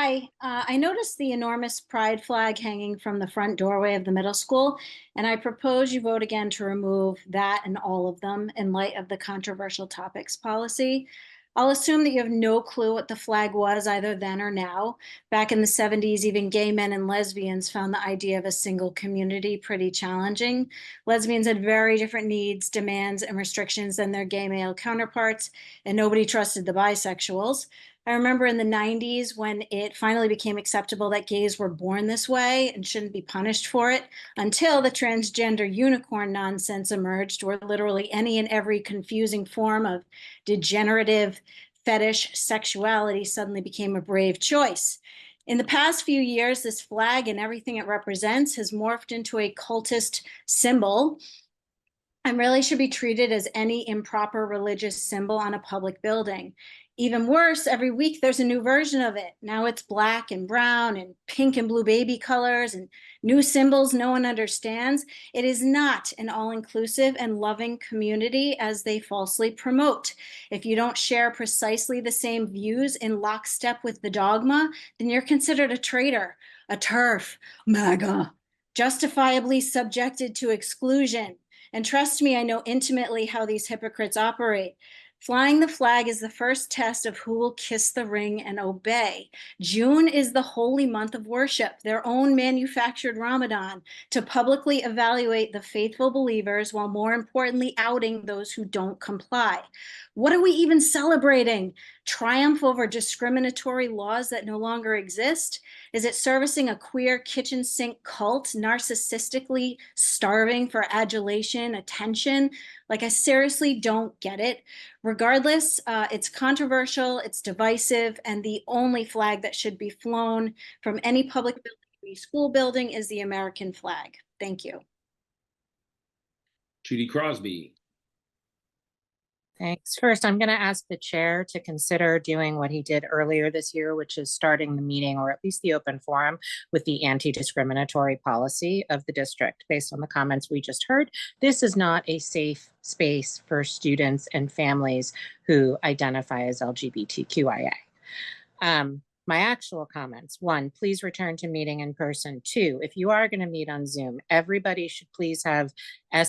Hi, I noticed the enormous pride flag hanging from the front doorway of the middle school, and I propose you vote again to remove that and all of them in light of the controversial topics policy. I'll assume that you have no clue what the flag was either then or now. Back in the 70s, even gay men and lesbians found the idea of a single community pretty challenging. Lesbians had very different needs, demands, and restrictions than their gay male counterparts, and nobody trusted the bisexuals. I remember in the 90s when it finally became acceptable that gays were born this way and shouldn't be punished for it, until the transgender unicorn nonsense emerged, where literally any and every confusing form of degenerative fetish sexuality suddenly became a brave choice. In the past few years, this flag and everything it represents has morphed into a cultist symbol and really should be treated as any improper religious symbol on a public building. Even worse, every week there's a new version of it. Now it's black and brown and pink and blue baby colors and new symbols no one understands. It is not an all-inclusive and loving community as they falsely promote. If you don't share precisely the same views in lockstep with the dogma, then you're considered a traitor, a TERF, MAGA, justifiably subjected to exclusion. And trust me, I know intimately how these hypocrites operate. Flying the flag is the first test of who will kiss the ring and obey. June is the holy month of worship, their own manufactured Ramadan, to publicly evaluate the faithful believers while more importantly outing those who don't comply. What are we even celebrating? Triumph over discriminatory laws that no longer exist? Is it servicing a queer kitchen sink cult, narcissistically starving for adulation, attention? Like, I seriously don't get it. Regardless, it's controversial, it's divisive, and the only flag that should be flown from any public building, any school building, is the American flag. Thank you. Judy Crosby. Thanks. First, I'm going to ask the chair to consider doing what he did earlier this year, which is starting the meeting, or at least the open forum, with the anti-discriminatory policy of the district. Based on the comments we just heard, this is not a safe space for students and families who identify as LGBTQIA. My actual comments: one, please return to meeting in person. Two, if you are going to meet on Zoom, everybody should please have